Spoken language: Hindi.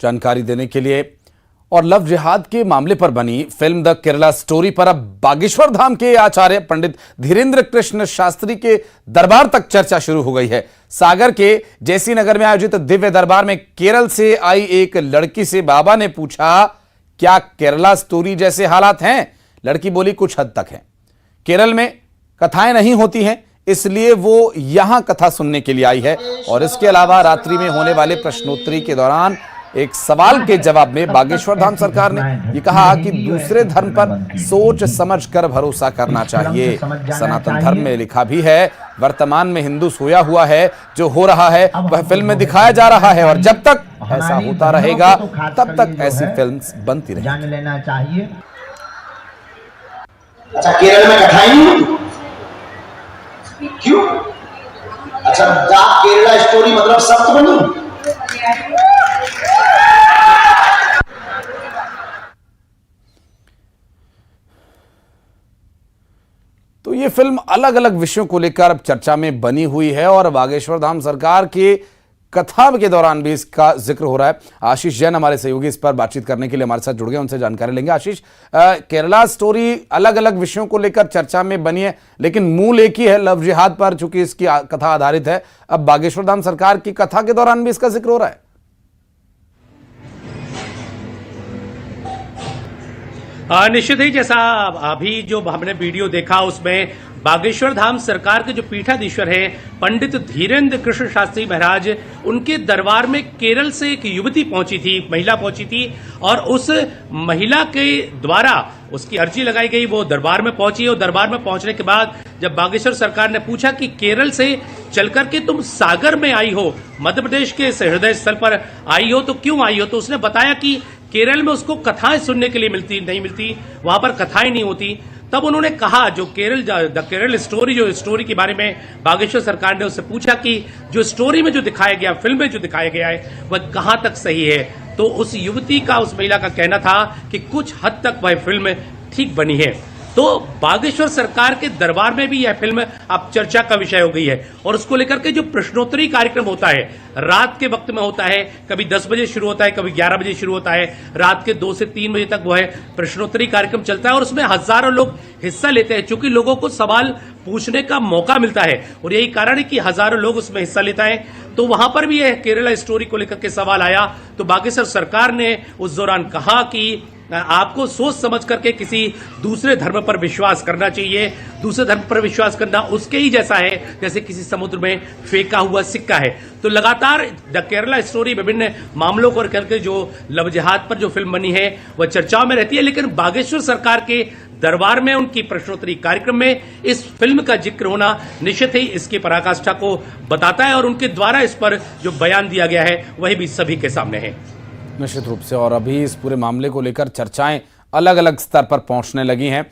जानकारी देने के लिए। और लव जिहाद के मामले पर बनी फिल्म द केरला स्टोरी पर अब बागेश्वर धाम के आचार्य पंडित धीरेन्द्र कृष्ण शास्त्री के दरबार तक चर्चा शुरू हो गई है। सागर के जैसी नगर में आयोजित दिव्य दरबार में केरल से आई एक लड़की से बाबा ने पूछा, क्या केरला स्टोरी जैसे हालात हैं? लड़की बोली, कुछ हद तक है। केरल में कथाएं नहीं होती हैं, इसलिए वो यहां कथा सुनने के लिए आई है। और इसके अलावा रात्रि में होने वाले प्रश्नोत्तरी के दौरान एक सवाल के जवाब में बागेश्वर धाम सरकार ने यह कहा कि दूसरे धर्म पर सोच समझ कर भरोसा करना चाहिए। सनातन धर्म में लिखा भी है, वर्तमान में हिंदू सोया हुआ है, जो हो रहा है वह फिल्म में दिखाया जा रहा है, और जब तक ऐसा होता रहेगा तब तक ऐसी फिल्म्स बनती रहेंगी। जान लेना चाहिए। अच्छा, केरल में कथाएं नहीं होती क्यों? अच्छा, केरला स्टोरी मतलब सत्य बनी? तो ये फिल्म अलग अलग विषयों को लेकर अब चर्चा में बनी हुई है और बागेश्वर धाम सरकार की कथा के दौरान भी इसका जिक्र हो रहा है। आशीष जैन हमारे सहयोगी इस पर बातचीत करने के लिए हमारे साथ जुड़ गए, उनसे जानकारी लेंगे। आशीष, केरला स्टोरी अलग अलग विषयों को लेकर चर्चा में बनी है, लेकिन मूल एक ही है, लव जिहाद पर, चूंकि इसकी कथा आधारित है। अब बागेश्वर धाम सरकार की कथा के दौरान भी इसका जिक्र हो रहा है। निश्चित ही, जैसा अभी जो हमने वीडियो देखा उसमें बागेश्वर धाम सरकार के जो पीठाधीश्वर हैं पंडित धीरेन्द्र कृष्ण शास्त्री महाराज, उनके दरबार में केरल से एक युवती पहुंची थी, महिला पहुंची थी, और उस महिला के द्वारा उसकी अर्जी लगाई गई, वो दरबार में पहुंची। और दरबार में पहुंचने के बाद जब बागेश्वर सरकार ने पूछा कि केरल से चल करके तुम सागर में आई हो, मध्य प्रदेश के हृदय स्थल पर आई हो, तो क्यों आई हो? तो उसने बताया कि केरल में उसको कथाएं सुनने के लिए नहीं मिलती, वहां पर कथाएं नहीं होती। तब उन्होंने कहा, जो द केरल स्टोरी, जो स्टोरी के बारे में बागेश्वर सरकार ने उससे पूछा कि जो स्टोरी में जो दिखाया गया, फिल्म में जो दिखाया गया है, वह कहां तक सही है? तो उस युवती का, उस महिला का कहना था कि कुछ हद तक वह फिल्म ठीक बनी है। तो बागेश्वर सरकार के दरबार में भी यह फिल्म अब चर्चा का विषय हो गई है। और उसको लेकर के जो प्रश्नोत्तरी कार्यक्रम होता है, रात के वक्त में होता है, कभी 10 बजे शुरू होता है, कभी 11 बजे शुरू होता है, रात के 2 से 3 बजे तक वो है प्रश्नोत्तरी कार्यक्रम चलता है, और उसमें हजारों लोग हिस्सा लेते हैं, चूंकि लोगों को सवाल पूछने का मौका मिलता है, और यही कारण है कि हजारों लोग उसमें हिस्सा लेता है। तो वहां पर भी यह केरला स्टोरी को लेकर के सवाल आया, तो बागेश्वर सरकार ने उस दौरान कहा कि आपको सोच समझ करके किसी दूसरे धर्म पर विश्वास करना चाहिए। दूसरे धर्म पर विश्वास करना उसके ही जैसा है जैसे किसी समुद्र में फेंका हुआ सिक्का है। तो लगातार द केरला स्टोरी विभिन्न मामलों को लेकर के, जो लव जिहाद पर जो फिल्म बनी है, वह चर्चाओं में रहती है। लेकिन बागेश्वर सरकार के दरबार में उनकी प्रश्नोत्तरी कार्यक्रम में इस फिल्म का जिक्र होना निश्चित ही इसकी पराकाष्ठा को बताता है, और उनके द्वारा इस पर जो बयान दिया गया है वही भी सभी के सामने है। निश्चित रूप से, और अभी इस पूरे मामले को लेकर चर्चाएं अलग अलग स्तर पर पहुंचने लगी हैं।